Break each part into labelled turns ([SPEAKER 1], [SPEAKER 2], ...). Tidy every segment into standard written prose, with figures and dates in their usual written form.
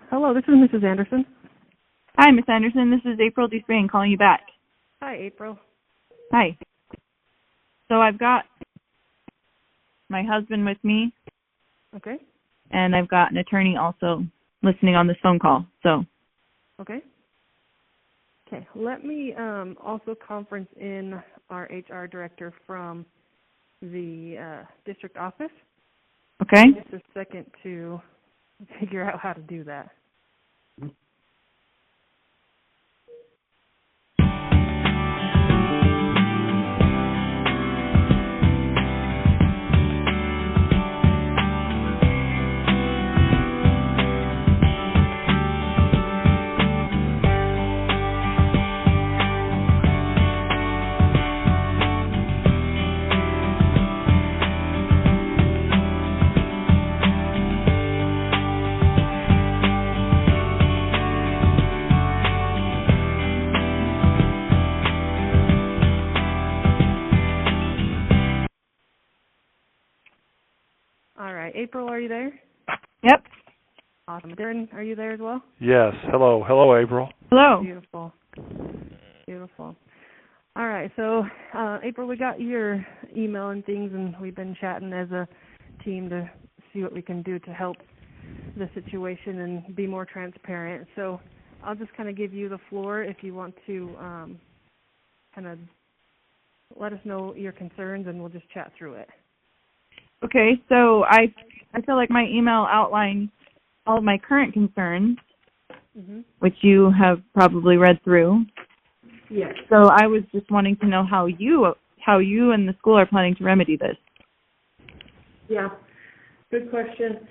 [SPEAKER 1] Hello, this is Mrs. Anderson.
[SPEAKER 2] Hi, Miss Anderson. This is April Dufresne calling you back.
[SPEAKER 1] Hi, April.
[SPEAKER 2] Hi. So I've got my husband with me,
[SPEAKER 1] Okay.
[SPEAKER 2] and I've got an attorney also listening on this phone call. So.
[SPEAKER 1] Okay. Okay. Let me also conference in our HR director from the district office.
[SPEAKER 2] Okay.
[SPEAKER 1] Just a second to figure out how to do that. All right. April, are you there?
[SPEAKER 2] Yep.
[SPEAKER 1] Awesome. Darren, are you there as well?
[SPEAKER 3] Yes. Hello. Hello, April.
[SPEAKER 2] Hello.
[SPEAKER 1] Beautiful. Beautiful. All right. So, April, we got your email and things, and we've been chatting as a team to see what we can do to help the situation and be more transparent. So I'll just kind of give you the floor if you want to kind of let us know your concerns, and we'll just chat through it.
[SPEAKER 2] Okay. So I feel like my email outlined all of my current concerns, which you have probably read through.
[SPEAKER 1] Yes.
[SPEAKER 2] So I was just wanting to know how you and the school are planning to remedy this.
[SPEAKER 1] Yeah. Good question.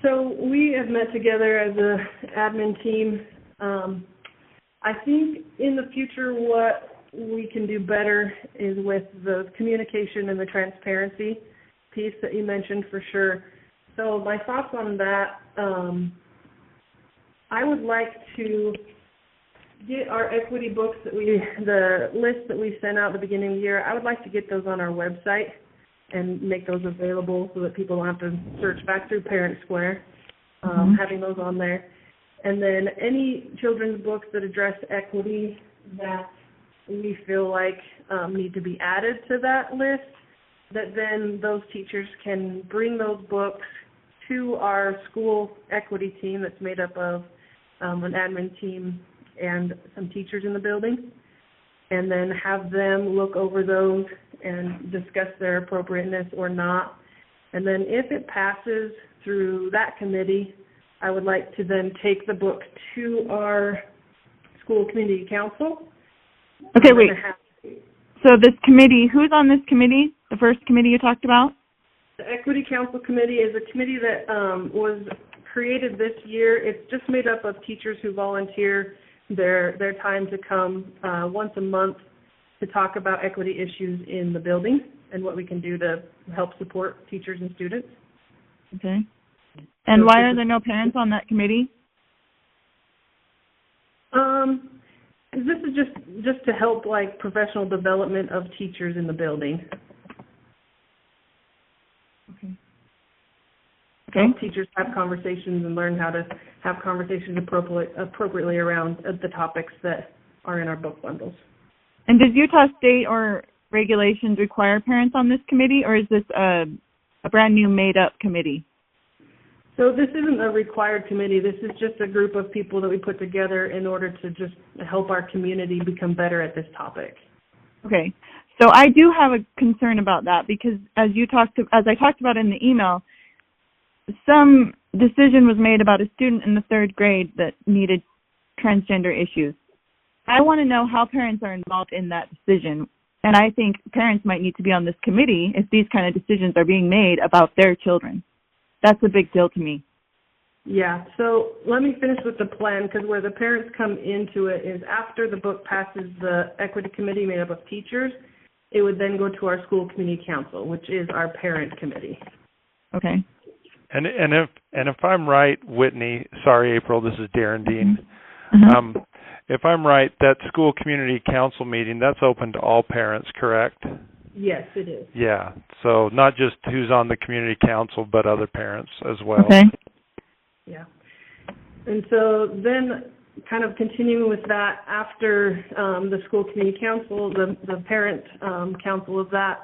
[SPEAKER 1] So we have met together as a admin team. I think in the future what we can do better is with the communication and the transparency piece that you mentioned for sure. So my thoughts on that, I would like to get our equity books the list that we sent out at the beginning of the year, I would like to get those on our website and make those available so that people don't have to search back through Parent Square, having those on there. And then any children's books that address equity that we feel like need to be added to that list, that then those teachers can bring those books to our school equity team that's made up of an admin team and some teachers in the building, and then have them look over those and discuss their appropriateness or not. And then if it passes through that committee, I would like to then take the book to our school community council.
[SPEAKER 2] Okay, wait. So this committee, who's on this committee? The first committee you talked about?
[SPEAKER 1] The Equity Council Committee is a committee that was created this year. It's just made up of teachers who volunteer their time to come once a month to talk about equity issues in the building and what we can do to help support teachers and students.
[SPEAKER 2] Okay. And why are there no parents on that committee?
[SPEAKER 1] This is just to help like professional development of teachers in the building.
[SPEAKER 2] Okay.
[SPEAKER 1] Help teachers have conversations and learn how to have conversations appropriately around the topics that are in our book bundles.
[SPEAKER 2] And does Utah state or regulations require parents on this committee, or is this a brand new made-up committee?
[SPEAKER 1] So this isn't a required committee. This is just a group of people that we put together in order to just help our community become better at this topic.
[SPEAKER 2] Okay. So I do have a concern about that because as I talked about in the email, some decision was made about a student in the third grade that needed transgender issues. I want to know how parents are involved in that decision, and I think parents might need to be on this committee if these kind of decisions are being made about their children. That's a big deal to me.
[SPEAKER 1] Yeah, so let me finish with the plan, because where the parents come into it is after the book passes the equity committee made up of teachers, it would then go to our school community council, which is our parent committee.
[SPEAKER 2] Okay.
[SPEAKER 3] And if I'm right, Whitney, sorry, April, this is Darren Dean. If I'm right, that school community council meeting, that's open to all parents, correct?
[SPEAKER 1] Yes, it is.
[SPEAKER 3] Yeah, so not just who's on the community council, but other parents as well.
[SPEAKER 2] Okay.
[SPEAKER 1] Yeah. And so then kind of continuing with that, after the school community council, the parent council of that,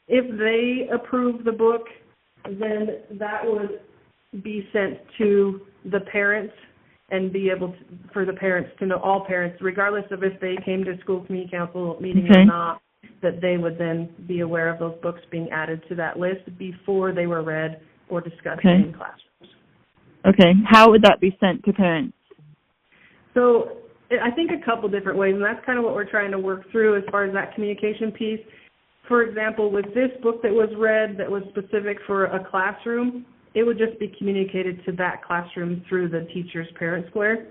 [SPEAKER 1] if they approve the book, then that would be sent to the parents and be able to, for the parents to know, all parents, regardless of if they came to school community council meeting or not, that they would then be aware of those books being added to that list before they were read or discussed in classrooms.
[SPEAKER 2] Okay. How would that be sent to parents?
[SPEAKER 1] So I think a couple different ways, and that's kind of what we're trying to work through as far as that communication piece. For example, with this book that was read that was specific for a classroom, it would just be communicated to that classroom through the teacher's parent square.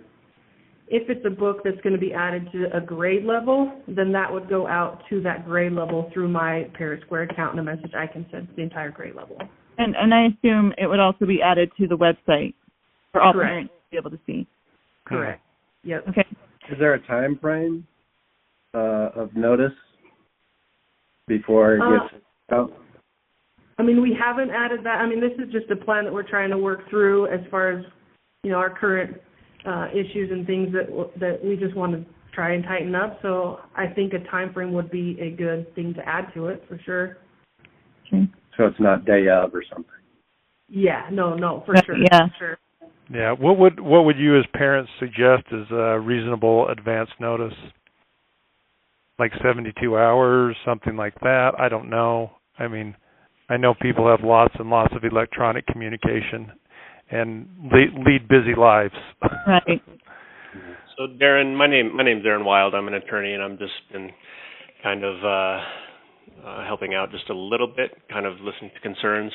[SPEAKER 1] If it's a book that's going to be added to a grade level, then that would go out to that grade level through my parent square account and a message I can send to the entire grade level.
[SPEAKER 2] And I assume it would also be added to the website for all
[SPEAKER 1] Correct.
[SPEAKER 2] parents to be able to see.
[SPEAKER 1] Correct. Yep.
[SPEAKER 2] Okay.
[SPEAKER 4] Is there a time frame of notice before it gets out?
[SPEAKER 1] I mean, we haven't added that. I mean, this is just a plan that we're trying to work through as far as, you know, our current issues and things that we just want to try and tighten up. So I think a time frame would be a good thing to add to it for sure.
[SPEAKER 2] Okay.
[SPEAKER 4] So it's not day of or something?
[SPEAKER 1] Yeah, no, for sure.
[SPEAKER 2] Yeah.
[SPEAKER 1] For sure.
[SPEAKER 3] Yeah. What would you as parents suggest as a reasonable advance notice? Like 72 hours, something like that? I don't know. I mean, I know people have lots and lots of electronic communication and lead busy lives.
[SPEAKER 2] Right.
[SPEAKER 5] So Darren, my name's Aaron Wild. I'm an attorney, and I'm just been kind of helping out just a little bit, kind of listening to concerns.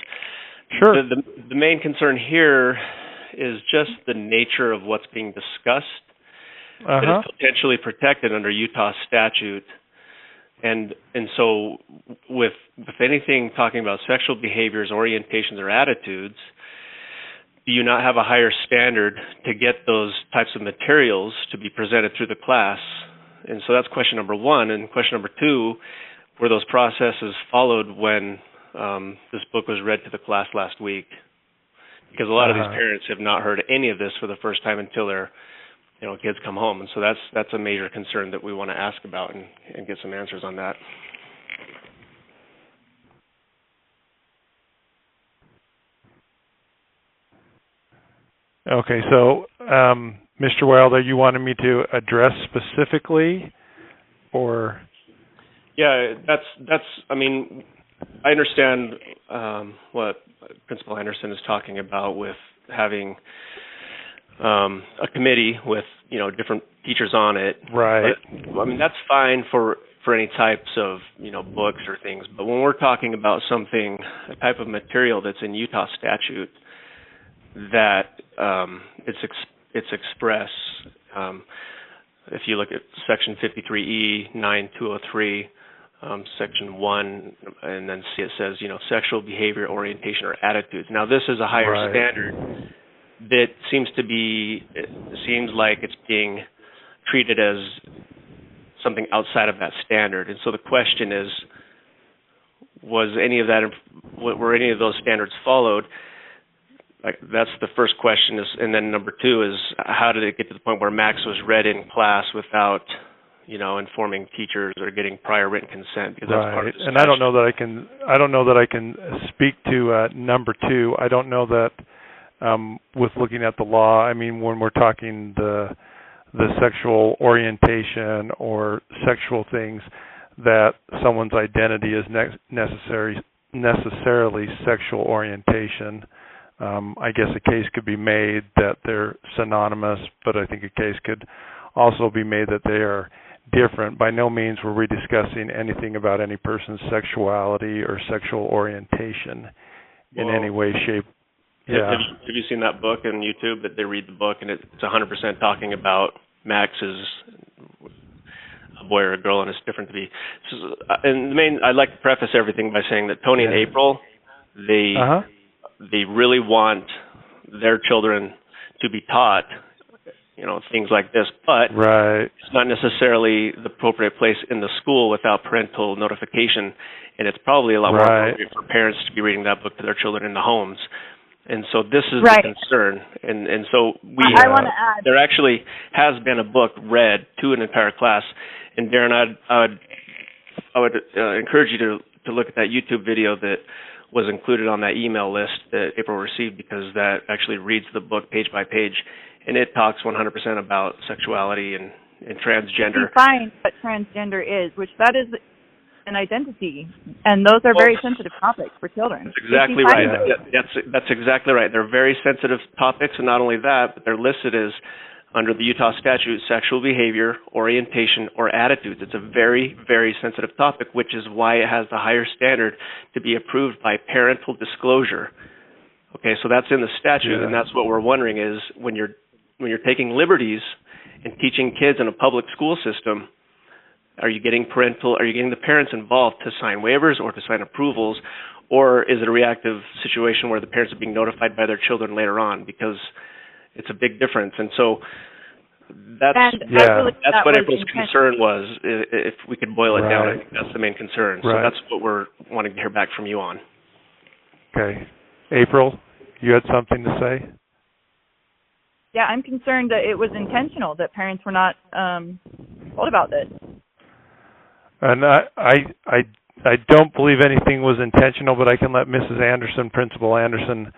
[SPEAKER 3] Sure.
[SPEAKER 5] The main concern here is just the nature of what's being discussed. That is potentially protected under Utah statute. And so with anything talking about sexual behaviors, orientations, or attitudes, do you not have a higher standard to get those types of materials to be presented through the class? And so that's question number one. And question number two, were those processes followed when this book was read to the class last week? Because a lot of these parents have not heard any of this for the first time until their kids come home. And so that's a major concern that we want to ask about and get some answers on that.
[SPEAKER 3] Okay, so Mr. Wilder, you wanted me to address specifically, or?
[SPEAKER 5] Yeah, that's. I mean, I understand what Principal Anderson is talking about with having a committee with different teachers on it.
[SPEAKER 3] Right.
[SPEAKER 5] But, I mean, that's fine for any types of books or things. But when we're talking about a type of material that's in Utah statute that it's express. If you look at Section 53E 9203, Section 1, and then see it says sexual behavior, orientation, or attitudes. Now this is a higher standard that seems like it's being treated as something outside of that standard. And so the question is, were any of those standards followed? Like, that's the first question, and then number two is, how did it get to the point where Max was read in class without, informing teachers or getting prior written consent? Because that's part of the discussion.
[SPEAKER 3] And I don't know that I can speak to number two. I don't know that with looking at the law. I mean, when we're talking the sexual orientation or sexual things, that someone's identity is necessarily sexual orientation. I guess a case could be made that they're synonymous, but I think a case could also be made that they are different. By no means were we discussing anything about any person's sexuality or sexual orientation in any way, shape. Yeah.
[SPEAKER 5] Have you seen that book on YouTube that they read the book and it's 100% talking about Max is a boy or a girl and it's different to be. And I'd like to preface everything by saying that Tony and April, they really want their children to be taught, things like this, but it's not necessarily the appropriate place in the school without parental notification, and it's probably a lot more appropriate for parents to be reading that book to their children in the homes. And so this is
[SPEAKER 2] Right.
[SPEAKER 5] the concern. And so
[SPEAKER 2] I want to add.
[SPEAKER 5] there actually has been a book read to an entire class. And Darren, I would encourage you to look at that YouTube video that was included on that email list that April received, because that actually reads the book page by page, and it talks 100% about sexuality and transgender.
[SPEAKER 2] Define what transgender is, which that is an identity, and those are very sensitive topics for children.
[SPEAKER 5] That's exactly right. That's exactly right. They're very sensitive topics, and not only that, but they're listed as, under the Utah statute, sexual behavior, orientation, or attitudes. It's a very, very sensitive topic, which is why it has the higher standard to be approved by parental disclosure. Okay, so that's in the statute, and that's what we're wondering is when you're taking liberties and teaching kids in a public school system, are you getting the parents involved to sign waivers or to sign approvals, or is it a reactive situation where the parents are being notified by their children later on? Because it's a big difference. And so that's what April's concern was. If we could boil it down, I think that's the main concern. So that's what we're wanting to hear back from you on.
[SPEAKER 3] Okay. April, you had something to say?
[SPEAKER 2] Yeah, I'm concerned that it was intentional, that parents were not told about this.
[SPEAKER 3] And I don't believe anything was intentional, but I can let Mrs. Anderson, Principal Anderson,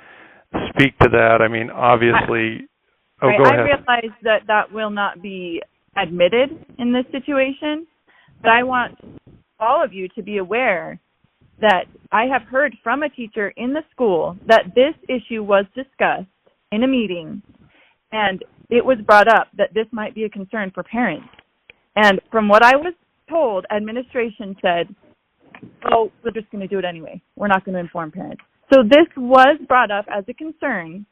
[SPEAKER 3] speak to that. I mean, obviously. Go ahead.
[SPEAKER 2] I realize that will not be admitted in this situation, but I want all of you to be aware that I have heard from a teacher in the school that this issue was discussed in a meeting, and it was brought up that this might be a concern for parents. And from what I was told, administration said, oh, we're just going to do it anyway. We're not going to inform parents. So this was brought up as a concern.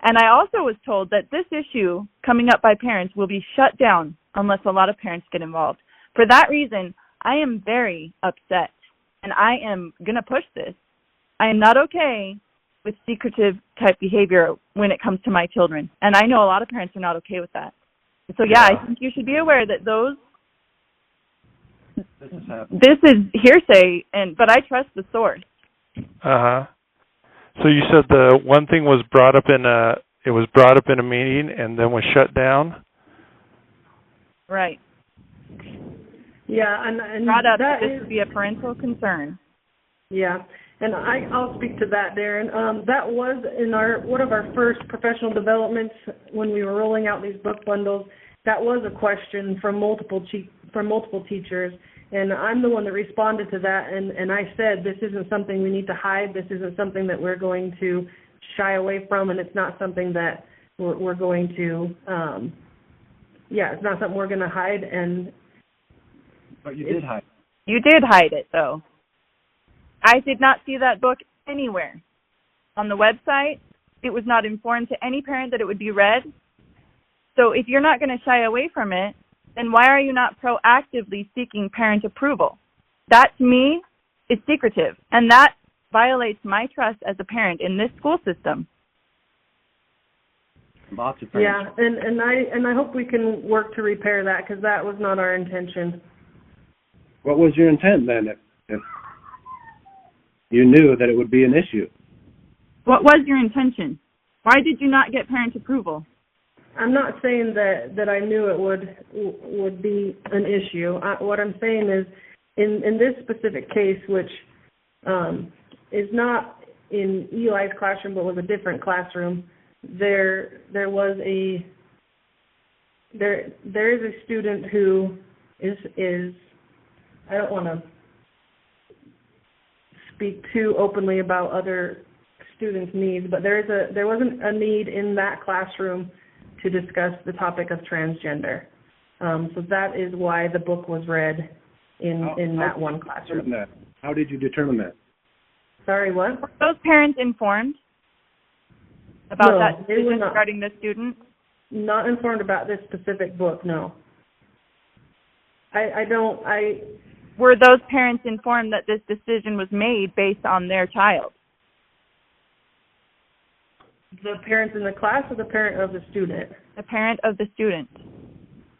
[SPEAKER 2] And I also was told that this issue coming up by parents will be shut down unless a lot of parents get involved. For that reason, I am very upset, and I am going to push this. I am not okay with secretive type behavior when it comes to my children. And I know a lot of parents are not okay with that. So, I think you should be aware that this is hearsay, but I trust the source.
[SPEAKER 3] Uh-huh. So you said the one thing was brought up in a meeting and then was shut down?
[SPEAKER 2] Right.
[SPEAKER 1] Yeah, and
[SPEAKER 2] brought up
[SPEAKER 1] that
[SPEAKER 2] this would be a parental concern.
[SPEAKER 1] Yeah, and I'll speak to that, Darren. That was in one of our first professional developments when we were rolling out these book bundles. That was a question from multiple teachers. And I'm the one that responded to that, and I said, this isn't something we need to hide. This isn't something that we're going to shy away from, and it's not something that we're going to, it's not something we're going to hide.
[SPEAKER 4] But you did hide.
[SPEAKER 2] You did hide it, though. I did not see that book anywhere. On the website, it was not informed to any parent that it would be read. So if you're not going to shy away from it, then why are you not proactively seeking parent approval? That, to me, is secretive, and that violates my trust as a parent in this school system.
[SPEAKER 4] Lots of parents.
[SPEAKER 1] Yeah, and I hope we can work to repair that, because that was not our intention.
[SPEAKER 4] What was your intent then, if you knew that it would be an issue?
[SPEAKER 2] What was your intention? Why did you not get parent approval?
[SPEAKER 1] I'm not saying that I knew it would be an issue. What I'm saying is, in this specific case, which is not in Eli's classroom but was a different classroom, there is a student who is I don't want to speak too openly about other students' needs, but there wasn't a need in that classroom to discuss the topic of transgender. So that is why the book was read in that one classroom.
[SPEAKER 4] How did you determine that?
[SPEAKER 1] Sorry, what?
[SPEAKER 2] Were those parents informed about that decision regarding the student?
[SPEAKER 1] Not informed about this specific book, no.
[SPEAKER 2] Were those parents informed that this decision was made based on their child?
[SPEAKER 1] The parents in the class or the parent of the student?
[SPEAKER 2] The parent of the student.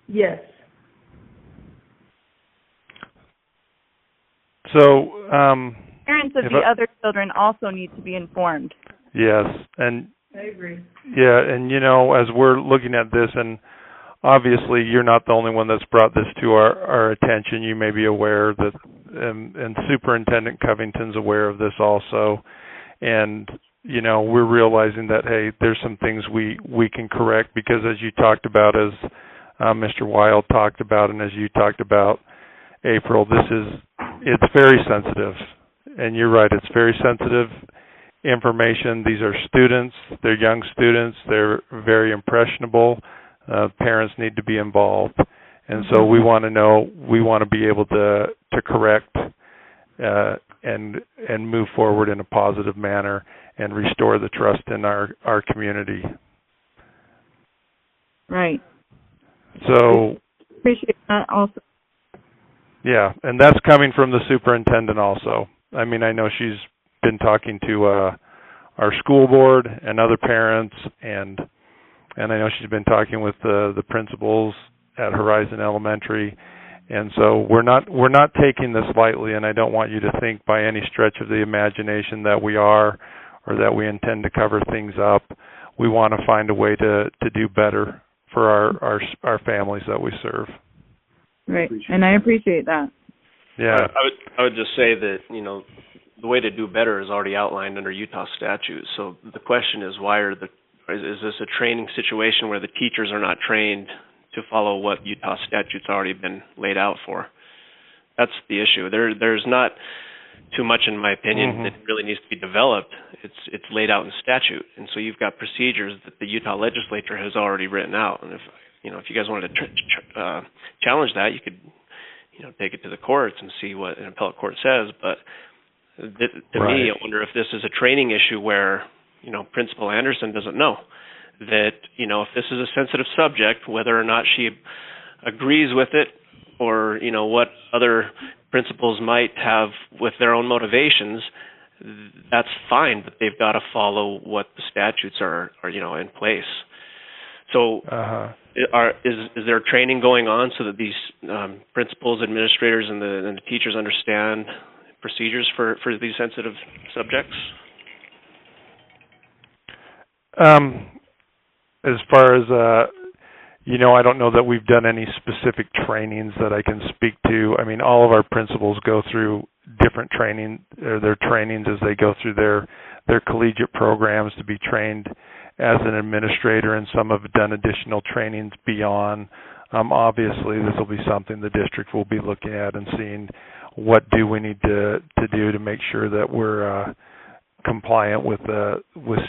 [SPEAKER 1] Yes.
[SPEAKER 3] So,
[SPEAKER 2] parents of the other children also need to be informed.
[SPEAKER 3] Yes, and
[SPEAKER 1] I agree.
[SPEAKER 3] yeah, and you know, as we're looking at this, and obviously you're not the only one that's brought this to our attention. You may be aware that, and Superintendent Covington's aware of this also, and you know, we're realizing that, hey, there's some things we can correct, because as you talked about, as Mr. Wild talked about, and as you talked about, April, it's very sensitive, and you're right, it's very sensitive information. These are students, they're young students, they're very impressionable. Parents need to be involved, and so we want to be able to correct and move forward in a positive manner and restore the trust in our community.
[SPEAKER 2] Right.
[SPEAKER 3] So
[SPEAKER 2] Appreciate that also.
[SPEAKER 3] yeah, and that's coming from the superintendent also. I mean, I know she's been talking to our school board and other parents, and I know she's been talking with the principals at Horizon Elementary, and so we're not taking this lightly. And I don't want you to think by any stretch of the imagination that we are, or that we intend to cover things up. We want to find a way to do better for our families that we serve.
[SPEAKER 2] Right, and I appreciate that.
[SPEAKER 3] Yeah,
[SPEAKER 5] I would just say that, you know, the way to do better is already outlined under Utah statute. So the question is, is this a training situation where the teachers are not trained to follow what Utah statute's already been laid out for? That's the issue. There's not too much, in my opinion, that really needs to be developed. It's laid out in statute, and so you've got procedures that the Utah legislature has already written out. And if you guys wanted to challenge that, you could, take it to the courts and see what an appellate court says. But to me, I wonder if this is a training issue where, Principal Anderson doesn't know that, if this is a sensitive subject, whether or not she agrees with it, or, what other principals might have with their own motivations, that's fine, but they've got to follow what the statutes are in place. So is there training going on so that these principals, administrators, and the teachers understand procedures for these sensitive subjects?
[SPEAKER 3] As far as I don't know that we've done any specific trainings that I can speak to. I mean, all of our principals go through different training, or their trainings as they go through their collegiate programs to be trained as an administrator, and some have done additional trainings beyond. Obviously, this will be something the district will be looking at and seeing what do we need to do to make sure that we're compliant with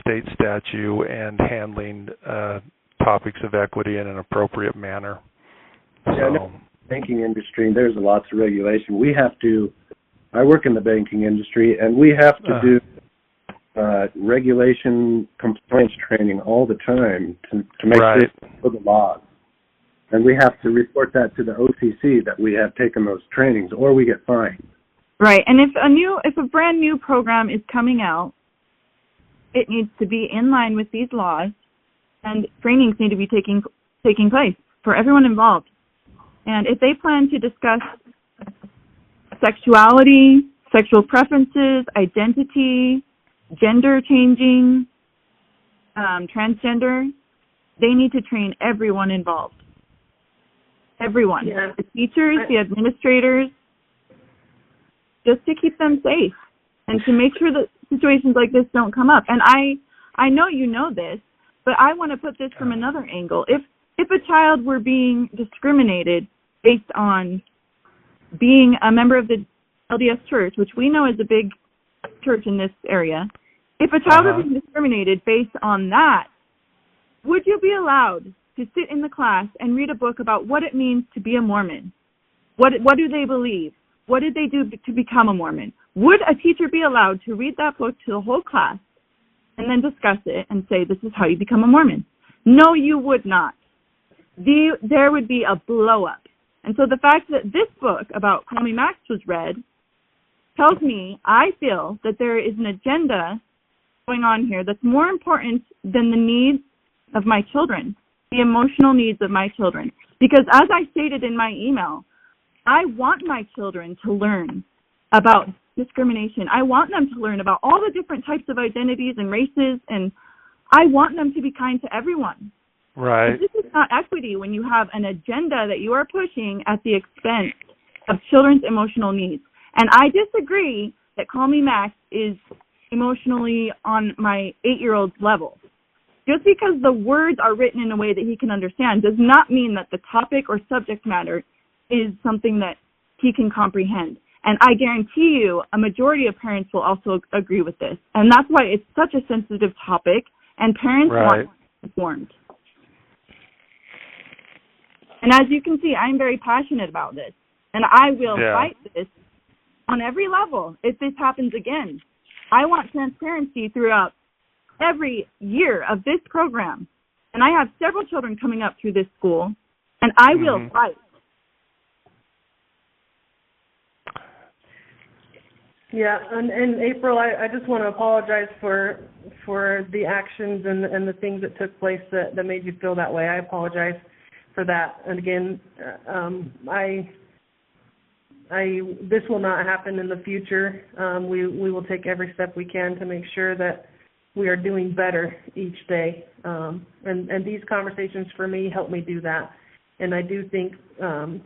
[SPEAKER 3] state statute and handling topics of equity in an appropriate manner.
[SPEAKER 4] Yeah, in the banking industry, there's lots of regulation. I work in the banking industry, and we have to do regulation compliance training all the time to make sure for the laws. And we have to report that to the OCC that we have taken those trainings, or we get fined.
[SPEAKER 2] Right, and if a brand new program is coming out, it needs to be in line with these laws, and trainings need to be taking place for everyone involved. And if they plan to discuss sexuality, sexual preferences, identity, gender changing, transgender, they need to train everyone involved. Everyone. Yeah. The teachers, the administrators, just to keep them safe and to make sure that situations like this don't come up. And I know you know this, but I want to put this from another angle. If a child were being discriminated based on being a member of the LDS Church, which we know is a big church in this area, if a child were being discriminated based on that, would you be allowed to sit in the class and read a book about what it means to be a Mormon? What do they believe? What did they do to become a Mormon? Would a teacher be allowed to read that book to the whole class and then discuss it and say, this is how you become a Mormon? No, you would not. There would be a blow-up. And so the fact that this book about Kwame Max was read tells me, I feel that there is an agenda going on here that's more important than the needs of my children, the emotional needs of my children. Because as I stated in my email, I want my children to learn about discrimination. I want them to learn about all the different types of identities and races, and I want them to be kind to everyone.
[SPEAKER 3] Right.
[SPEAKER 2] But this is not equity when you have an agenda that you are pushing at the expense of children's emotional needs. And I disagree that Call Me Max is emotionally on my 8-year-old's level. Just because the words are written in a way that he can understand does not mean that the topic or subject matter is something that he can comprehend. And I guarantee you a majority of parents will also agree with this. And that's why it's such a sensitive topic, and parents want to be informed. And as you can see, I'm very passionate about this. And I will fight this on every level if this happens again. I want transparency throughout every year of this program. And I have several children coming up through this school, and I will fight.
[SPEAKER 1] Yeah, and April, I just want to apologize for the actions and the things that took place that made you feel that way. I apologize for that. And again, this will not happen in the future. We will take every step we can to make sure that we are doing better each day. And these conversations for me help me do that. And I do think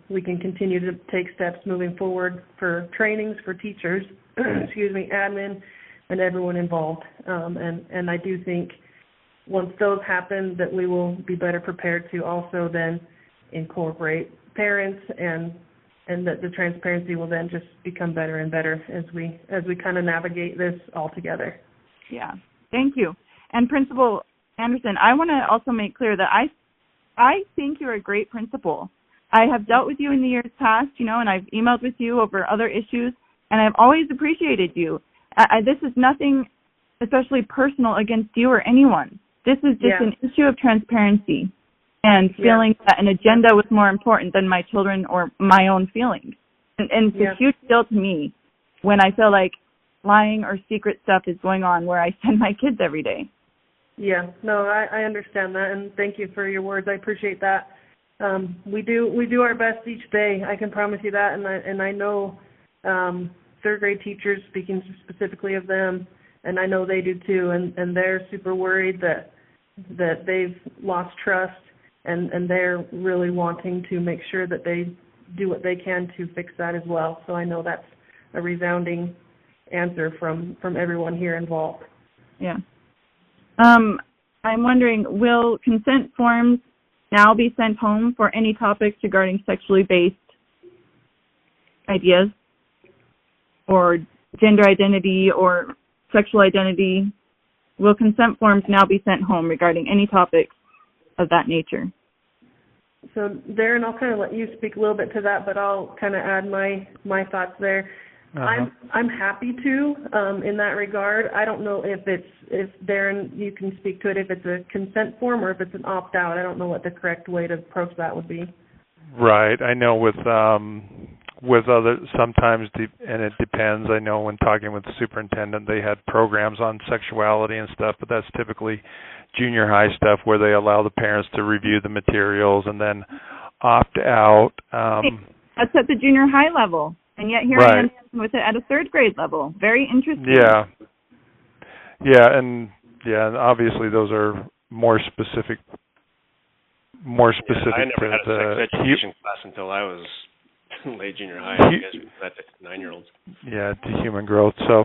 [SPEAKER 1] we can continue to take steps moving forward for trainings for teachers, admin, and everyone involved. And I do think once those happen that we will be better prepared to also then incorporate parents, and that the transparency will then just become better and better as we kind of navigate this all together.
[SPEAKER 2] Yeah, thank you. And Principal Anderson, I want to also make clear that I think you're a great principal. I have dealt with you in the years past, and I've emailed with you over other issues, and I've always appreciated you. This is nothing especially personal against you or anyone. This is just an issue of transparency and feeling that an agenda was more important than my children or my own feelings. And it's a huge deal to me when I feel like lying or secret stuff is going on where I send my kids every day.
[SPEAKER 1] Yeah, no, I understand that, and thank you for your words. I appreciate that. We do our best each day. I can promise you that, and I know third grade teachers, speaking specifically of them, and I know they do too, and they're super worried that they've lost trust, and they're really wanting to make sure that they do what they can to fix that as well. So I know that's a resounding answer from everyone here involved.
[SPEAKER 2] Yeah. I'm wondering, will consent forms now be sent home for any topics regarding sexually based ideas or gender identity or sexual identity? Will consent forms now be sent home regarding any topics of that nature?
[SPEAKER 1] So, Darren, I'll kind of let you speak a little bit to that, but I'll kind of add my thoughts there. I'm happy to in that regard. I don't know if Darren, you can speak to it, if it's a consent form or if it's an opt-out. I don't know what the correct way to approach that would be.
[SPEAKER 3] Right. I know with other, sometimes, and it depends. I know when talking with the superintendent, they had programs on sexuality and stuff, but that's typically junior high stuff where they allow the parents to review the materials and then opt out.
[SPEAKER 2] That's at the junior high level. And yet here I am with it at a third grade level. Very interesting.
[SPEAKER 3] And obviously those are more specific. I
[SPEAKER 5] never had a sex education class until I was late junior high. I guess that's 9-year-olds. Yeah,
[SPEAKER 3] to human growth. So,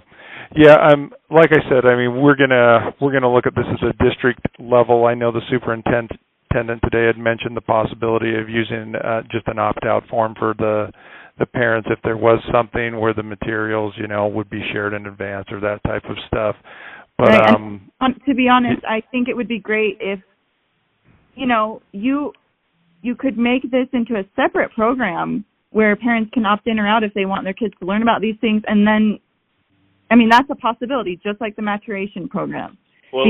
[SPEAKER 3] like I said, I mean, we're gonna look at this as a district level. I know the superintendent today had mentioned the possibility of using just an opt-out form for the parents if there was something where the materials, would be shared in advance or that type of stuff. But
[SPEAKER 2] to be honest, I think it would be great if, you could make this into a separate program where parents can opt in or out if they want their kids to learn about these things, and then, that's a possibility, just like the maturation program.
[SPEAKER 5] Well,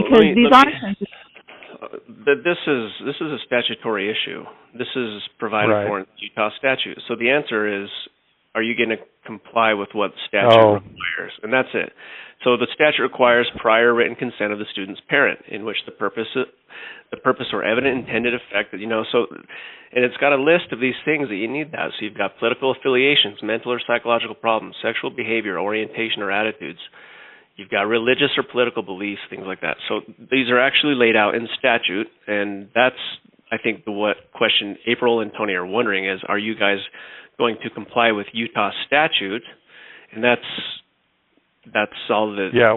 [SPEAKER 5] this is a statutory issue. This is provided for in the Utah statute. So the answer is are you going to comply with what the statute requires? And that's it. So the statute requires prior written consent of the student's parent, in which the purpose or evident intended effect, so, and it's got a list of these things that you need that. So you've got political affiliations, mental or psychological problems, sexual behavior, orientation or attitudes. You've got religious or political beliefs, things like that. So these are actually laid out in statute, and that's, I think, what question April and Tony are wondering is, are you guys going to comply with Utah statute? And that's all that.
[SPEAKER 3] Yeah,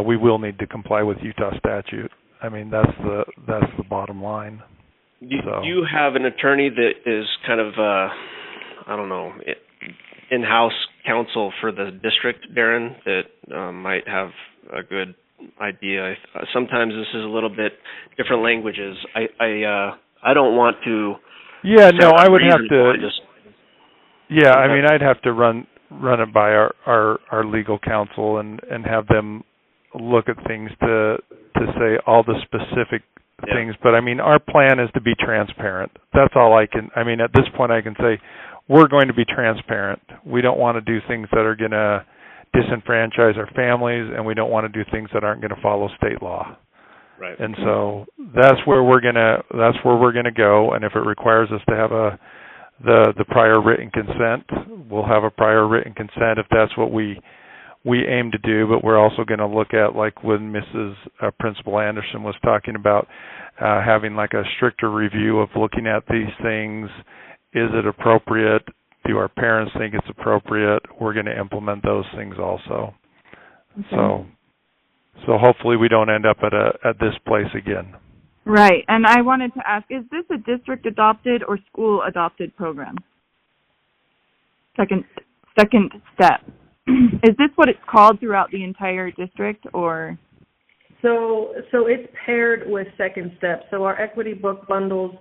[SPEAKER 3] we will need to comply with Utah statute. I mean, that's the bottom line.
[SPEAKER 5] Do you have an attorney that is kind of in-house counsel for the district, Darren, that might have a good idea? Sometimes this is a little bit different languages. I don't want to.
[SPEAKER 3] Yeah, no, I would have to. Yeah, I mean, I'd have to run it by our legal counsel and have them look at things to say all the specific things. But I mean, our plan is to be transparent. That's all I can. I mean, at this point, I can say we're going to be transparent. We don't want to do things that are going to disenfranchise our families, and we don't want to do things that aren't going to follow state law.
[SPEAKER 5] Right.
[SPEAKER 3] And so that's where we're gonna go. And if it requires us to have the prior written consent, we'll have a prior written consent if that's what we aim to do. But we're also going to look at, like when Mrs. Principal Anderson was talking about having like a stricter review of looking at these things. Is it appropriate? Do our parents think it's appropriate? We're going to implement those things also. Okay. So hopefully we don't end up at this place again.
[SPEAKER 2] Right. And I wanted to ask, is this a district adopted or school adopted program? Second step. Is this what it's called throughout the entire district, or?
[SPEAKER 1] So it's paired with Second Step. So our equity book bundles,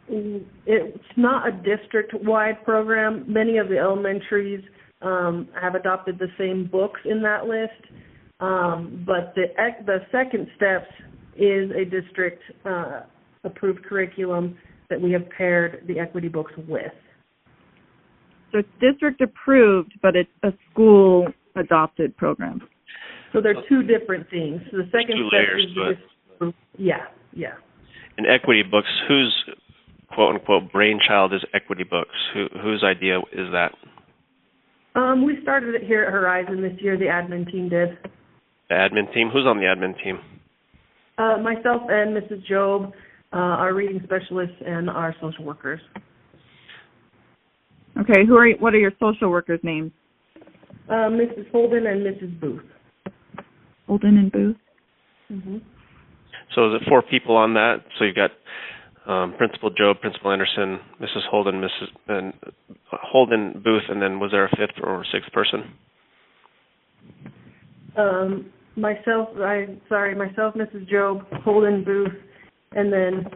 [SPEAKER 1] it's not a district-wide program. Many of the elementaries have adopted the same books in that list. But the Second Steps is a district approved curriculum that we have paired the equity books with.
[SPEAKER 2] So it's district approved, but it's a school adopted program.
[SPEAKER 1] So they're two different things. So the Second Step is yeah.
[SPEAKER 5] In equity books, whose quote unquote brainchild is equity books? Whose idea is that?
[SPEAKER 1] We started it here at Horizon this year. The admin team did.
[SPEAKER 5] The admin team? Who's on the admin team?
[SPEAKER 1] Myself and Mrs. Job, our reading specialists, and our social workers.
[SPEAKER 2] Okay, what are your social workers' names?
[SPEAKER 1] Mrs. Holden and Mrs. Booth.
[SPEAKER 2] Holden and Booth?
[SPEAKER 1] Mm-hmm.
[SPEAKER 5] So is it 4 people on that? So you've got Principal Job, Principal Anderson, Mrs. Holden, Holden, Booth, and then was there a 5th or 6th person?
[SPEAKER 1] Myself, Mrs. Job, Holden, Booth, and then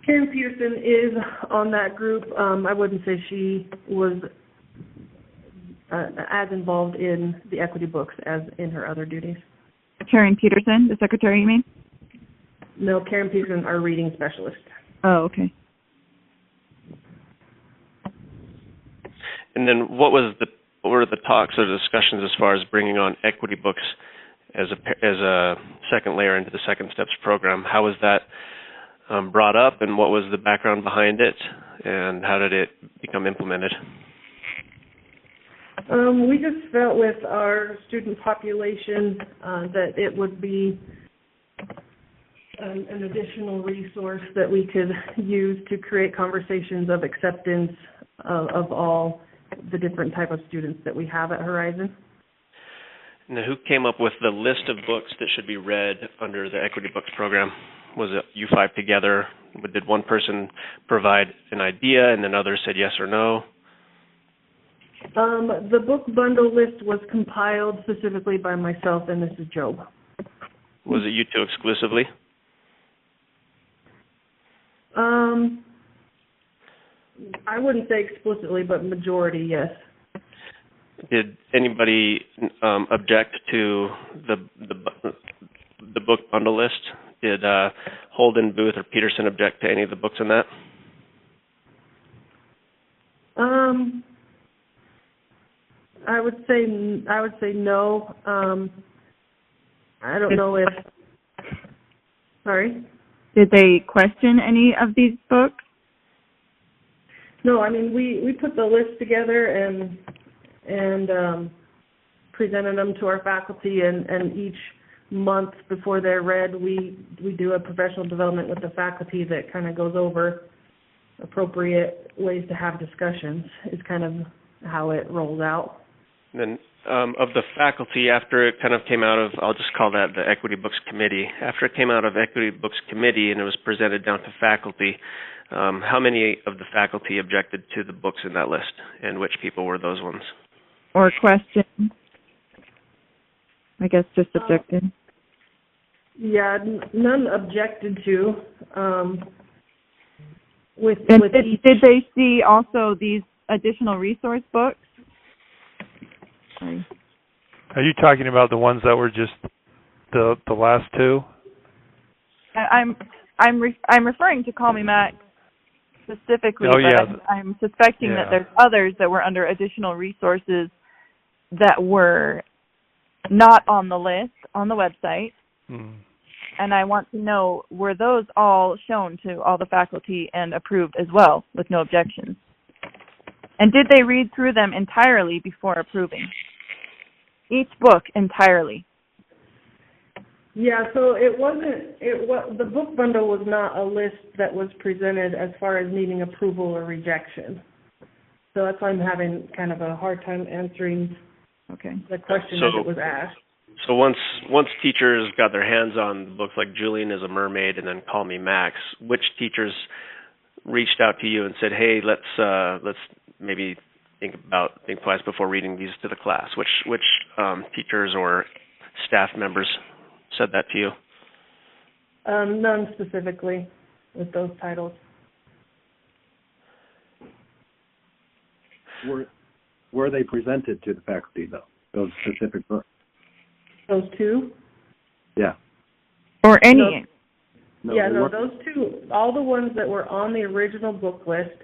[SPEAKER 1] Karen Peterson is on that group. I wouldn't say she was as involved in the equity books as in her other duties.
[SPEAKER 2] Karen Peterson, the secretary, you mean?
[SPEAKER 1] No, Karen Peterson, our reading specialist.
[SPEAKER 2] Oh, okay.
[SPEAKER 5] And then what were the talks or discussions as far as bringing on equity books as a second layer into the Second Steps program? How was that brought up, and what was the background behind it, and how did it become implemented?
[SPEAKER 1] We just felt with our student population that it would be an additional resource that we could use to create conversations of acceptance of all the different type of students that we have at Horizon.
[SPEAKER 5] Now, who came up with the list of books that should be read under the Equity Books program? Was it you 5 together? Did one person provide an idea and then others said yes or no?
[SPEAKER 1] The book bundle list was compiled specifically by myself and Mrs. Job.
[SPEAKER 5] Was it you 2 exclusively?
[SPEAKER 1] I wouldn't say explicitly, but majority, yes.
[SPEAKER 5] Did anybody object to the book bundle list? Did Holden, Booth, or Peterson object to any of the books in that?
[SPEAKER 1] I would say no. I don't know if. Sorry.
[SPEAKER 2] Did they question any of these books?
[SPEAKER 1] No, I mean we put the list together and presented them to our faculty, and each month before they're read, we do a professional development with the faculty that kind of goes over appropriate ways to have discussions. Is kind of how it rolls out.
[SPEAKER 5] And then of the faculty, after it kind of came out of, I'll just call that the Equity Books Committee, after it came out of Equity Books Committee and it was presented down to faculty, how many of the faculty objected to the books in that list, and which people were those ones?
[SPEAKER 2] Or questioned? I guess just objected.
[SPEAKER 1] Yeah, none objected to.
[SPEAKER 2] Did they see also these additional resource books? Sorry.
[SPEAKER 3] Are you talking about the ones that were just the last two?
[SPEAKER 2] I'm referring to Call Me Mac specifically,
[SPEAKER 3] oh, yeah.
[SPEAKER 2] but I'm suspecting that there's others that were under additional resources that were not on the list on the website. And I want to know, were those all shown to all the faculty and approved as well with no objections? And did they read through them entirely before approving? Each book entirely?
[SPEAKER 1] Yeah, so the book bundle was not a list that was presented as far as needing approval or rejection. So that's why I'm having kind of a hard time answering the question as it was asked.
[SPEAKER 5] So once teachers got their hands on books like Julian is a Mermaid and then Call Me Max, which teachers reached out to you and said, "Hey, let's maybe think twice before reading these to the class"? Which teachers or staff members said that to you?
[SPEAKER 1] None specifically with those titles.
[SPEAKER 4] Were they presented to the faculty though? Those specific books?
[SPEAKER 1] Those two?
[SPEAKER 4] Yeah.
[SPEAKER 2] Or any?
[SPEAKER 1] No, those two, all the ones that were on the original book list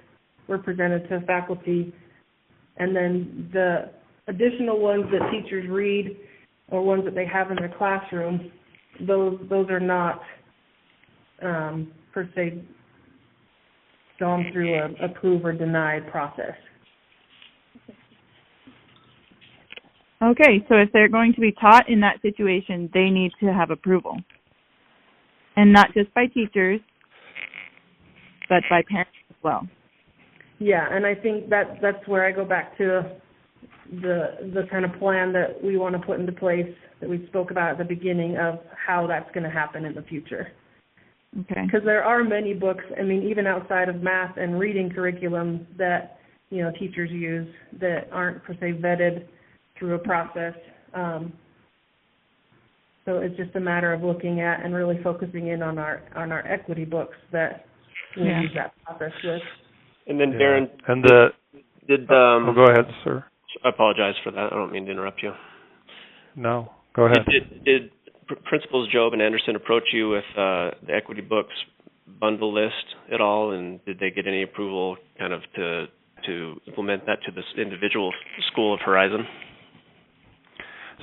[SPEAKER 1] were presented to faculty, and then the additional ones that teachers read or ones that they have in their classroom, those are not per se gone through a approve or denied process.
[SPEAKER 2] Okay, so if they're going to be taught in that situation, they need to have approval. And not just by teachers, but by parents as well.
[SPEAKER 1] Yeah, and I think that's where I go back to the kind of plan that we want to put into place that we spoke about at the beginning of how that's going to happen in the future.
[SPEAKER 2] Okay.
[SPEAKER 1] Because there are many books, I mean, even outside of math and reading curriculum that, teachers use that aren't per se vetted through a process. So it's just a matter of looking at and really focusing in on our equity books that we use that process with.
[SPEAKER 5] And then Darren,
[SPEAKER 3] go ahead, sir.
[SPEAKER 5] I apologize for that. I don't mean to interrupt you.
[SPEAKER 3] No, go ahead.
[SPEAKER 5] Did Principals Job and Anderson approach you with the equity books bundle list at all, and did they get any approval kind of to implement that to this individual school of Horizon?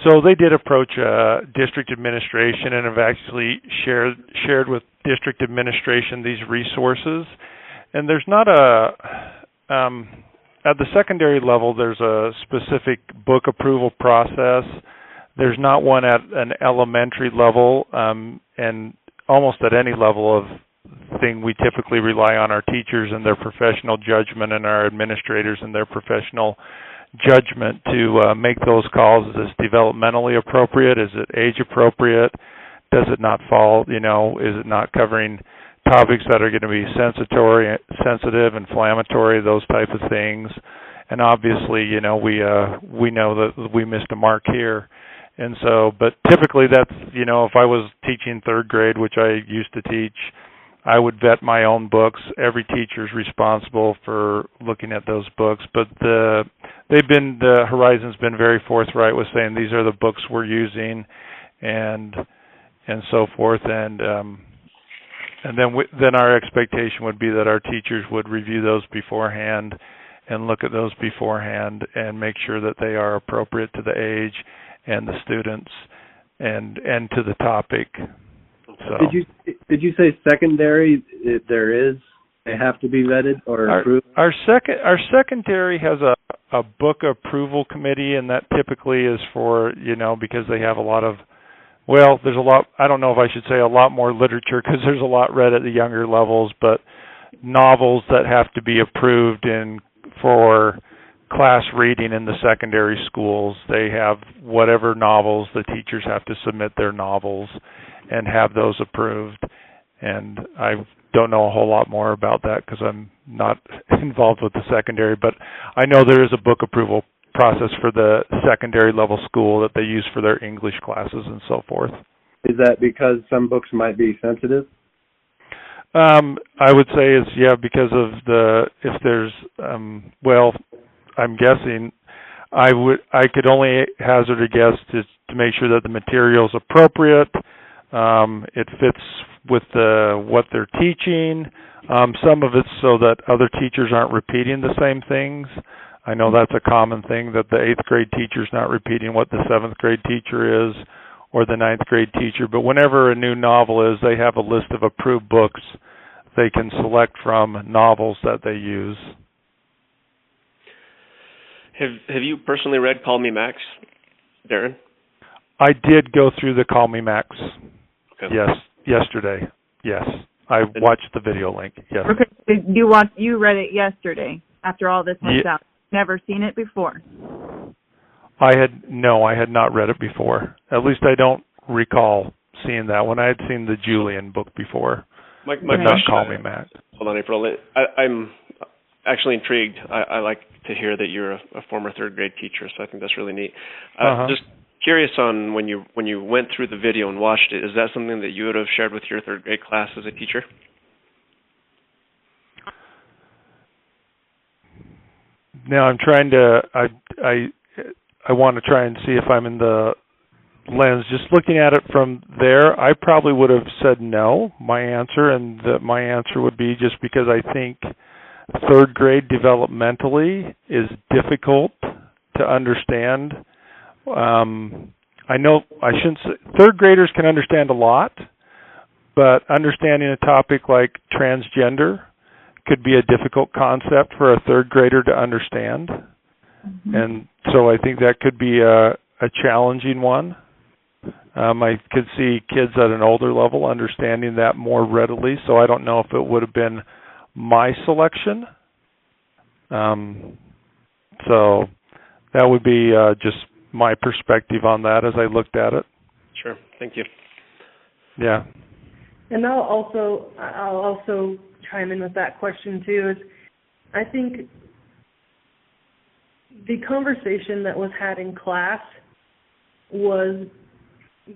[SPEAKER 3] So they did approach district administration and have actually shared with district administration these resources. And there's not at the secondary level, there's a specific book approval process. There's not one at an elementary level, and almost at any level of thing, we typically rely on our teachers and their professional judgment and our administrators and their professional judgment to make those calls. Is this developmentally appropriate? Is it age appropriate? Does it not fall, is it not covering topics that are going to be sensitive, inflammatory, those type of things? And obviously, we know that we missed a mark here. And so, but typically that's, if I was teaching third grade, which I used to teach, I would vet my own books. Every teacher's responsible for looking at those books, but the Horizon's been very forthright with saying these are the books we're using, and so forth, and then our expectation would be that our teachers would review those beforehand and look at those beforehand and make sure that they are appropriate to the age and the students and to the topic. So
[SPEAKER 4] did you say secondary? They have to be vetted or approved?
[SPEAKER 3] Our secondary has a book approval committee, and that typically is for, because they have a lot of, there's a lot, I don't know if I should say a lot more literature because there's a lot read at the younger levels, but novels that have to be approved for class reading in the secondary schools. They have whatever novels, the teachers have to submit their novels and have those approved. And I don't know a whole lot more about that because I'm not involved with the secondary, but I know there is a book approval process for the secondary level school that they use for their English classes and so forth.
[SPEAKER 4] Is that because some books might be sensitive?
[SPEAKER 3] I would say because of if there's, I'm guessing I could only hazard a guess to make sure that the material is appropriate. It fits with what they're teaching. Some of it's so that other teachers aren't repeating the same things. I know that's a common thing, that the 8th grade teacher's not repeating what the 7th grade teacher is or the 9th grade teacher. But whenever a new novel is, they have a list of approved books they can select from, novels that they use.
[SPEAKER 5] Have you personally read Call Me Max, Darren?
[SPEAKER 3] I did go through the Call Me Max.
[SPEAKER 5] Okay.
[SPEAKER 3] Yes, yesterday. Yes, I watched the video link. Yes.
[SPEAKER 2] Okay, you read it yesterday after all this went out. Never seen it before.
[SPEAKER 3] I had not read it before. At least I don't recall seeing that one. I had seen the Julian book before, but not Call Me Max.
[SPEAKER 5] Hold on, April. I'm actually intrigued. I like to hear that you're a former 3rd grade teacher, so I think that's really neat. Just curious on when you went through the video and watched it, is that something that you would have shared with your 3rd grade class as a teacher?
[SPEAKER 3] Now I'm trying to, I want to try and see if I'm in the lens. Just looking at it from there, I probably would have said no, my answer, and that my answer would be just because I think 3rd grade developmentally is difficult to understand. I know I shouldn't say, 3rd graders can understand a lot, but understanding a topic like transgender could be a difficult concept for a 3rd grader to understand. Mm-hmm. And so I think that could be a challenging one. I could see kids at an older level understanding that more readily, so I don't know if it would have been my selection. So that would be just my perspective on that as I looked at it.
[SPEAKER 5] Sure. Thank you.
[SPEAKER 3] Yeah.
[SPEAKER 1] And I'll also chime in with that question too. Is I think the conversation that was had in class was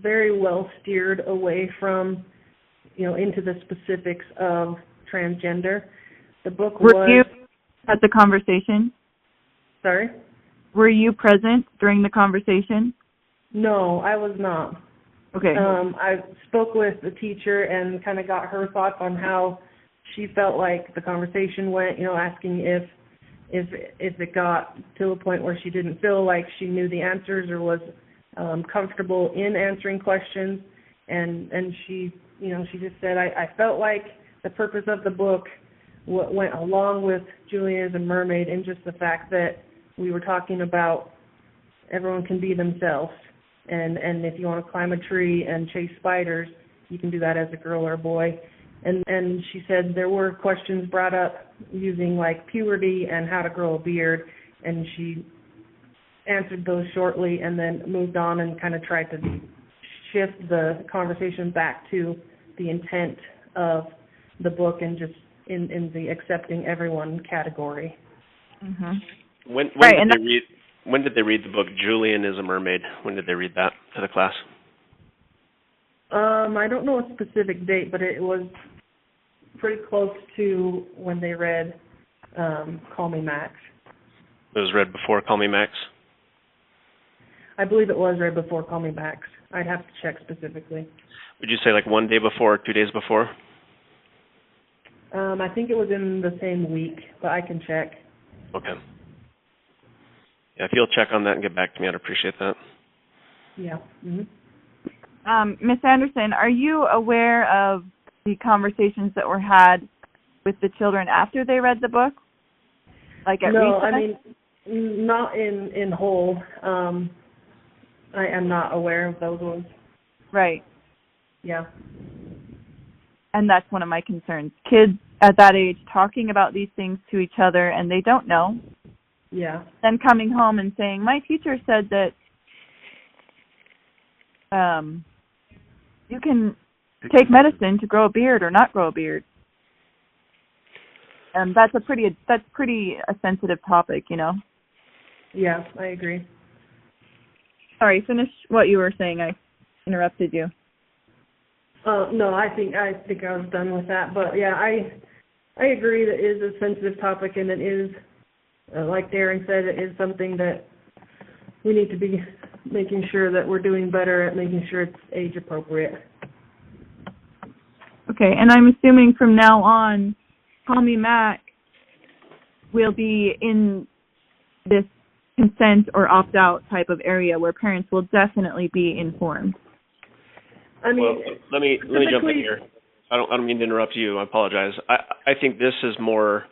[SPEAKER 1] very well steered away from, into the specifics of transgender. The book
[SPEAKER 2] Were you at the conversation?
[SPEAKER 1] Sorry?
[SPEAKER 2] Were you present during the conversation?
[SPEAKER 1] No, I was not.
[SPEAKER 2] Okay.
[SPEAKER 1] I spoke with the teacher and kind of got her thoughts on how she felt like the conversation went, asking if it got to a point where she didn't feel like she knew the answers or was comfortable in answering questions. And she, she just said, I felt like the purpose of the book went along with Julian as a mermaid, and just the fact that we were talking about everyone can be themselves. And if you want to climb a tree and chase spiders, you can do that as a girl or a boy. And she said there were questions brought up using like puberty and how to grow a beard, and she answered those shortly and then moved on and kind of tried to shift the conversation back to the intent of the book and just in the accepting everyone category.
[SPEAKER 2] Mm-hmm.
[SPEAKER 5] When did they read the book Julian is a Mermaid? When did they read that to the class?
[SPEAKER 1] I don't know a specific date, but it was pretty close to when they read Call Me Max.
[SPEAKER 5] It was read before Call Me Max?
[SPEAKER 1] I believe it was read before Call Me Max. I'd have to check specifically.
[SPEAKER 5] Would you say like 1 day before or 2 days before?
[SPEAKER 1] I think it was in the same week, but I can check.
[SPEAKER 5] Okay. Yeah, if you'll check on that and get back to me, I'd appreciate that.
[SPEAKER 1] Yeah. Mm-hmm.
[SPEAKER 2] Ms. Anderson, are you aware of the conversations that were had with the children after they read the book? Like at
[SPEAKER 1] No,
[SPEAKER 2] recess?
[SPEAKER 1] I mean, not in whole. I am not aware of those ones.
[SPEAKER 2] Right.
[SPEAKER 1] Yeah.
[SPEAKER 2] And that's one of my concerns. Kids at that age talking about these things to each other and they don't know.
[SPEAKER 1] Yeah.
[SPEAKER 2] Then coming home and saying, my teacher said that you can take medicine to grow a beard or not grow a beard. And that's pretty a sensitive topic, you know.
[SPEAKER 1] Yeah, I agree.
[SPEAKER 2] Sorry, finish what you were saying. I interrupted you.
[SPEAKER 1] No, I think I was done with that. But yeah, I agree that it is a sensitive topic, and it is, like Darren said, it is something that we need to be making sure that we're doing better at making sure it's age appropriate.
[SPEAKER 2] Okay, and I'm assuming from now on, Call Me Mac will be in this consent or opt-out type of area where parents will definitely be informed.
[SPEAKER 1] I mean,
[SPEAKER 5] well, let me jump in here. I don't mean to interrupt you. I apologize. I think this is more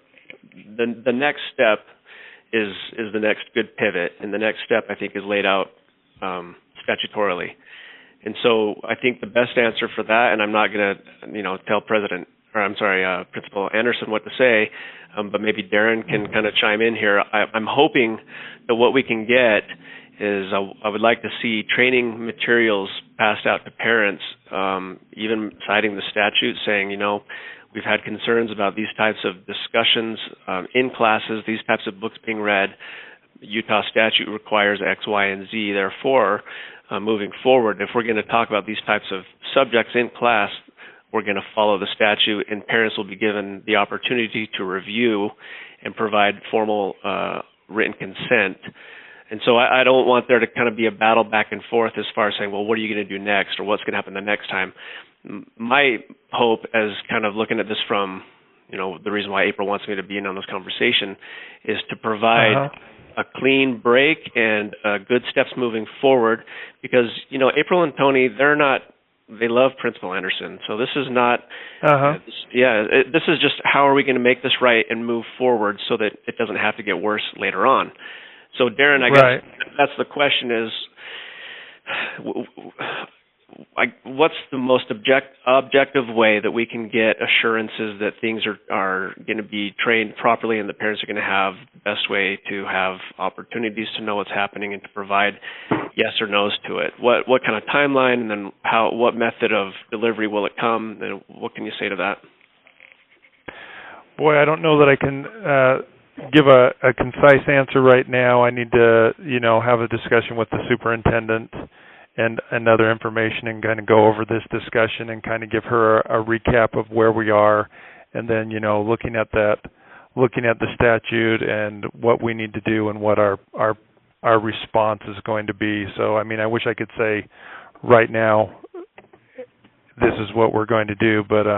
[SPEAKER 5] the next step is the next good pivot, and the next step I think is laid out statutorily. And so I think the best answer for that, and I'm not going to tell Principal Anderson what to say, but maybe Darren can kind of chime in here. I'm hoping that what we can get is I would like to see training materials passed out to parents, even citing the statute, saying, we've had concerns about these types of discussions in classes, these types of books being read. Utah statute requires X, Y, and Z. Therefore, moving forward, if we're going to talk about these types of subjects in class, we're going to follow the statute, and parents will be given the opportunity to review and provide formal written consent. And so I don't want there to kind of be a battle back and forth as far as saying, well, what are you going to do next, or what's going to happen the next time? My hope, as kind of looking at this from, the reason why April wants me to be in on this conversation, is to provide a clean break and good steps moving forward, because, April and Tony, they love Principal Anderson. So this is not, this is just how are we going to make this right and move forward so that it doesn't have to get worse later on. So Darren, I guess that's the question is, what's the most objective way that we can get assurances that things are going to be trained properly and the parents are going to have the best way to have opportunities to know what's happening and to provide yes or no's to it? What kind of timeline, and then what method of delivery will it come, and what can you say to that?
[SPEAKER 3] Boy, I don't know that I can give a concise answer right now. I need to, have a discussion with the superintendent and other information, and kind of go over this discussion and kind of give her a recap of where we are, and then looking at the statute and what we need to do and what our response is going to be. So I wish I could say right now this is what we're going to do, but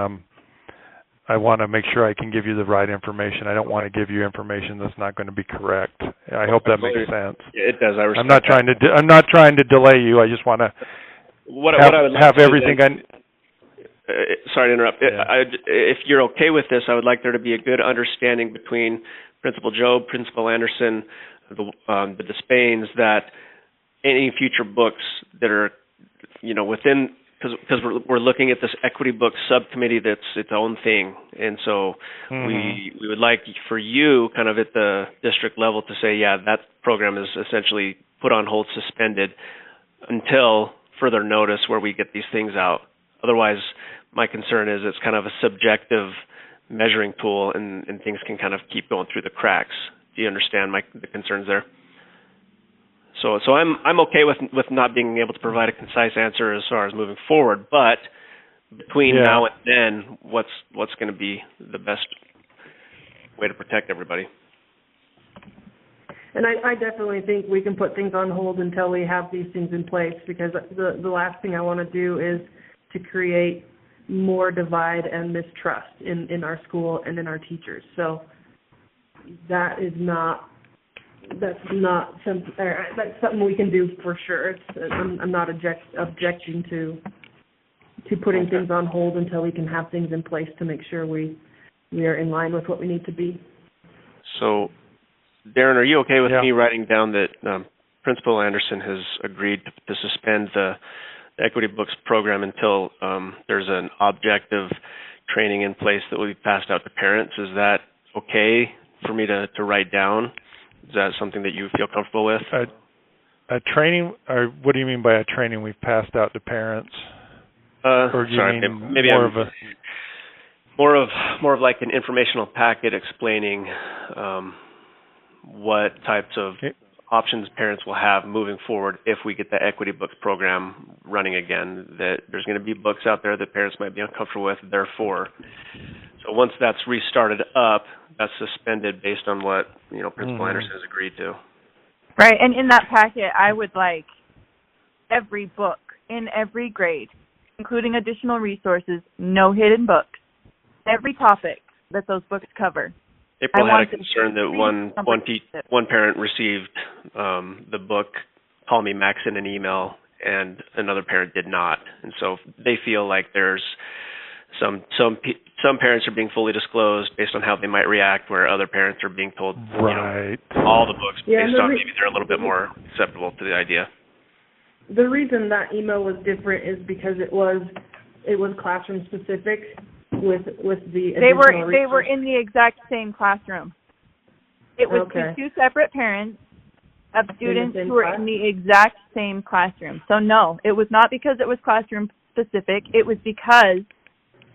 [SPEAKER 3] I want to make sure I can give you the right information. I don't want to give you information that's not going to be correct. I hope that makes sense.
[SPEAKER 5] Yeah, it does. I respect
[SPEAKER 3] I'm not trying to delay you. I just want to have everything.
[SPEAKER 5] Sorry to interrupt.
[SPEAKER 3] Yeah.
[SPEAKER 5] If you're okay with this, I would like there to be a good understanding between Principal Jobe, Principal Anderson, the Despains, that any future books that are, within. Because we're looking at this equity book subcommittee that's its own thing, and so we would like for you, kind of at the district level, to say, yeah, that program is essentially put on hold, suspended, until further notice where we get these things out. Otherwise, my concern is it's kind of a subjective measuring tool, and things can kind of keep going through the cracks. Do you understand the concerns there? So I'm okay with not being able to provide a concise answer as far as moving forward, but between now and then, what's going to be the best way to protect everybody?
[SPEAKER 1] And I definitely think we can put things on hold until we have these things in place, because the last thing I want to do is to create more divide and mistrust in our school and in our teachers. So that is not, that's something we can do for sure. I'm not objecting to putting things on hold until we can have things in place to make sure we are in line with what we need to be.
[SPEAKER 5] So, Darren, are you okay with
[SPEAKER 3] Yeah.
[SPEAKER 5] me writing down that Principal Anderson has agreed to suspend the Equity Books program until there's an objective training in place that will be passed out to parents? Is that okay for me to write down? Is that something that you feel comfortable with?
[SPEAKER 3] A training, or what do you mean by a training we've passed out to parents? Or do you mean
[SPEAKER 5] maybe
[SPEAKER 3] more
[SPEAKER 5] I'm,
[SPEAKER 3] of a
[SPEAKER 5] more of like an informational packet explaining what types of options parents will have moving forward if we get the Equity Books program running again, that there's going to be books out there that parents might be uncomfortable with, therefore. So once that's restarted up, that's suspended based on what, Principal Anderson has agreed to.
[SPEAKER 2] Right, and in that packet, I would like every book in every grade, including additional resources, no hidden books, every topic that those books cover.
[SPEAKER 5] April had a concern that one parent received the book Call Me Max in an email, and another parent did not. And so they feel like there's some parents are being fully disclosed based on how they might react, where other parents are being told all the books based on maybe they're a little bit more acceptable to the idea.
[SPEAKER 1] The reason that email was different is because it was classroom specific with the additional
[SPEAKER 2] They were in the exact same classroom. It was
[SPEAKER 1] okay.
[SPEAKER 2] to two separate parents of students who were in the exact same classroom. So no, it was not because it was classroom specific. It was because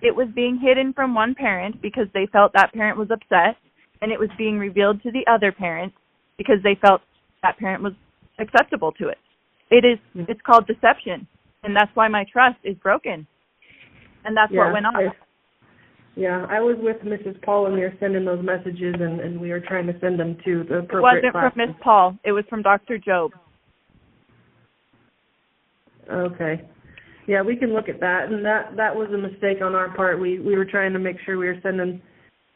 [SPEAKER 2] it was being hidden from one parent because they felt that parent was upset, and it was being revealed to the other parent because they felt that parent was acceptable to it. It's called deception, and that's why my trust is broken. And that's what went on.
[SPEAKER 1] I was with Mrs. Paul when we were sending those messages, and we were trying to send them to the appropriate
[SPEAKER 2] It wasn't from Miss Paul. It was from Dr. Job.
[SPEAKER 1] Okay. Yeah, we can look at that, and that was a mistake on our part. We were trying to make sure we were sending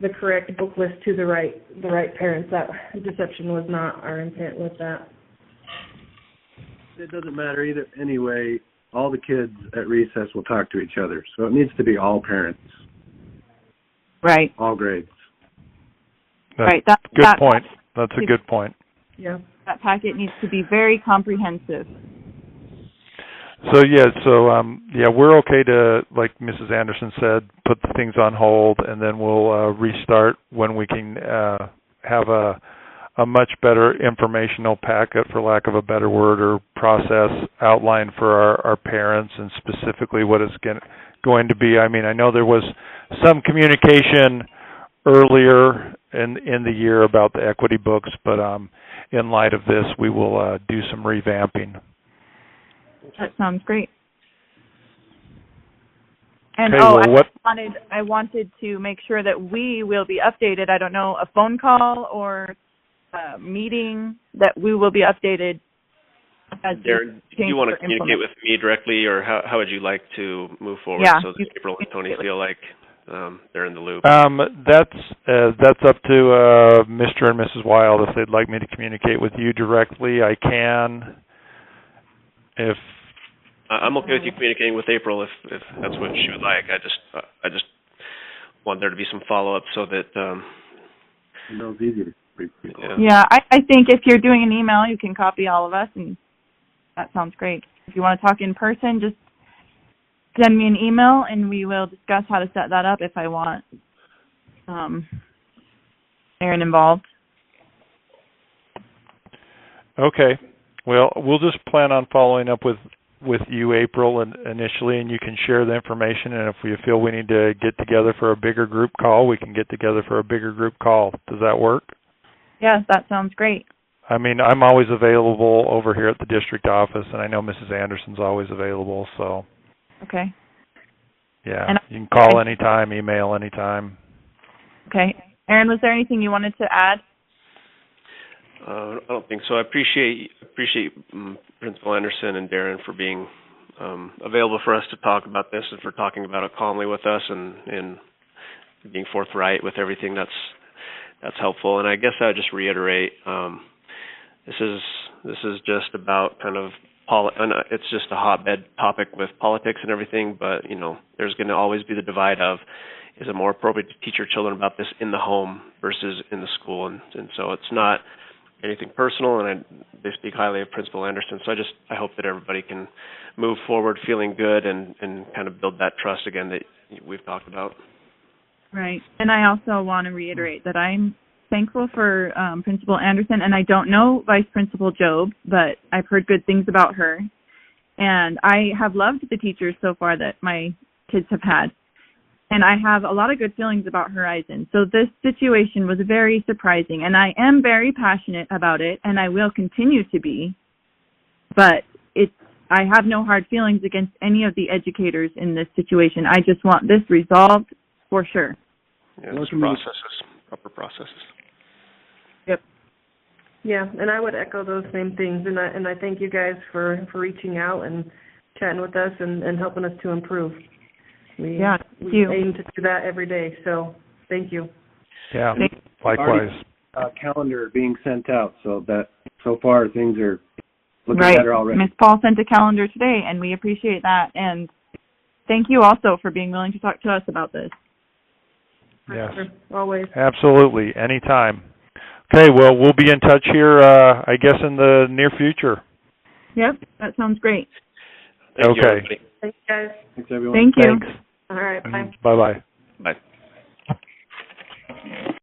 [SPEAKER 1] the correct book list to the right parents. That deception was not our intent with that.
[SPEAKER 4] It doesn't matter either. Anyway, all the kids at recess will talk to each other, so it needs to be all parents.
[SPEAKER 2] Right.
[SPEAKER 4] All grades.
[SPEAKER 2] Right.
[SPEAKER 3] Good point. That's a good point.
[SPEAKER 1] Yeah.
[SPEAKER 2] That packet needs to be very comprehensive.
[SPEAKER 3] So we're okay to, like Mrs. Anderson said, put the things on hold, and then we'll restart when we can have a much better informational packet, for lack of a better word, or process outline for our parents, and specifically what it's going to be. I mean, I know there was some communication earlier in the year about the equity books, but in light of this, we will do some revamping.
[SPEAKER 2] That sounds great. And I wanted to make sure that we will be updated. I don't know, a phone call or a meeting, that we will be updated.
[SPEAKER 5] Darren, do you want to communicate with me directly, or how would you like to move forward so that April and Tony feel like they're in the loop?
[SPEAKER 3] That's up to Mr. and Mrs. Wild. If they'd like me to communicate with you directly, I can. If
[SPEAKER 5] I'm okay with you communicating with April if that's what she would like. I just want there to be some follow up so that
[SPEAKER 4] it's easy to read.
[SPEAKER 2] I think if you're doing an email, you can copy all of us, and that sounds great. If you want to talk in person, just send me an email, and we will discuss how to set that up if I want Aaron involved.
[SPEAKER 3] Okay. Well, we'll just plan on following up with you, April, initially, and you can share the information. And if we feel we need to get together for a bigger group call, we can get together for a bigger group call. Does that work?
[SPEAKER 2] Yes, that sounds great.
[SPEAKER 3] I mean, I'm always available over here at the district office, and I know Mrs. Anderson's always available, so.
[SPEAKER 2] Okay.
[SPEAKER 3] Yeah, you can call anytime, email anytime.
[SPEAKER 2] Okay. Aaron, was there anything you wanted to add?
[SPEAKER 5] I don't think so. I appreciate Principal Anderson and Darren for being available for us to talk about this, and for talking about it calmly with us, and being forthright with everything that's that's helpful. And I guess I would just reiterate, this is just about kind of it's just a hotbed topic with politics and everything, but there's going to always be the divide of, is it more appropriate to teach your children about this in the home versus in the school? And so it's not anything personal, and they speak highly of Principal Anderson. So I hope that everybody can move forward feeling good and kind of build that trust again that we've talked about.
[SPEAKER 2] Right. And I also want to reiterate that I'm thankful for Principal Anderson, and I don't know Vice Principal Job, but I've heard good things about her. And I have loved the teachers so far that my kids have had. And I have a lot of good feelings about Horizon. So this situation was very surprising, and I am very passionate about it, and I will continue to be. But I have no hard feelings against any of the educators in this situation. I just want this resolved for sure.
[SPEAKER 5] Yeah, those proper processes.
[SPEAKER 2] Yep.
[SPEAKER 1] Yeah, and I would echo those same things, and I thank you guys for reaching out and chatting with us and helping us to improve. We aim to do that every day, so thank you.
[SPEAKER 3] Yeah, likewise.
[SPEAKER 4] Calendar being sent out, so far things are looking better already.
[SPEAKER 2] Ms. Paul sent a calendar today, and we appreciate that. And thank you also for being willing to talk to us about this.
[SPEAKER 3] Yes.
[SPEAKER 1] Always.
[SPEAKER 3] Absolutely. Anytime. Okay, well, we'll be in touch here, I guess, in the near future.
[SPEAKER 2] Yep, that sounds great.
[SPEAKER 5] Thank you, everybody.
[SPEAKER 1] Thanks, guys.
[SPEAKER 4] Thanks, everyone.
[SPEAKER 2] Thank you.
[SPEAKER 3] Thanks.
[SPEAKER 1] All right, bye.
[SPEAKER 3] Bye-bye.
[SPEAKER 5] Bye.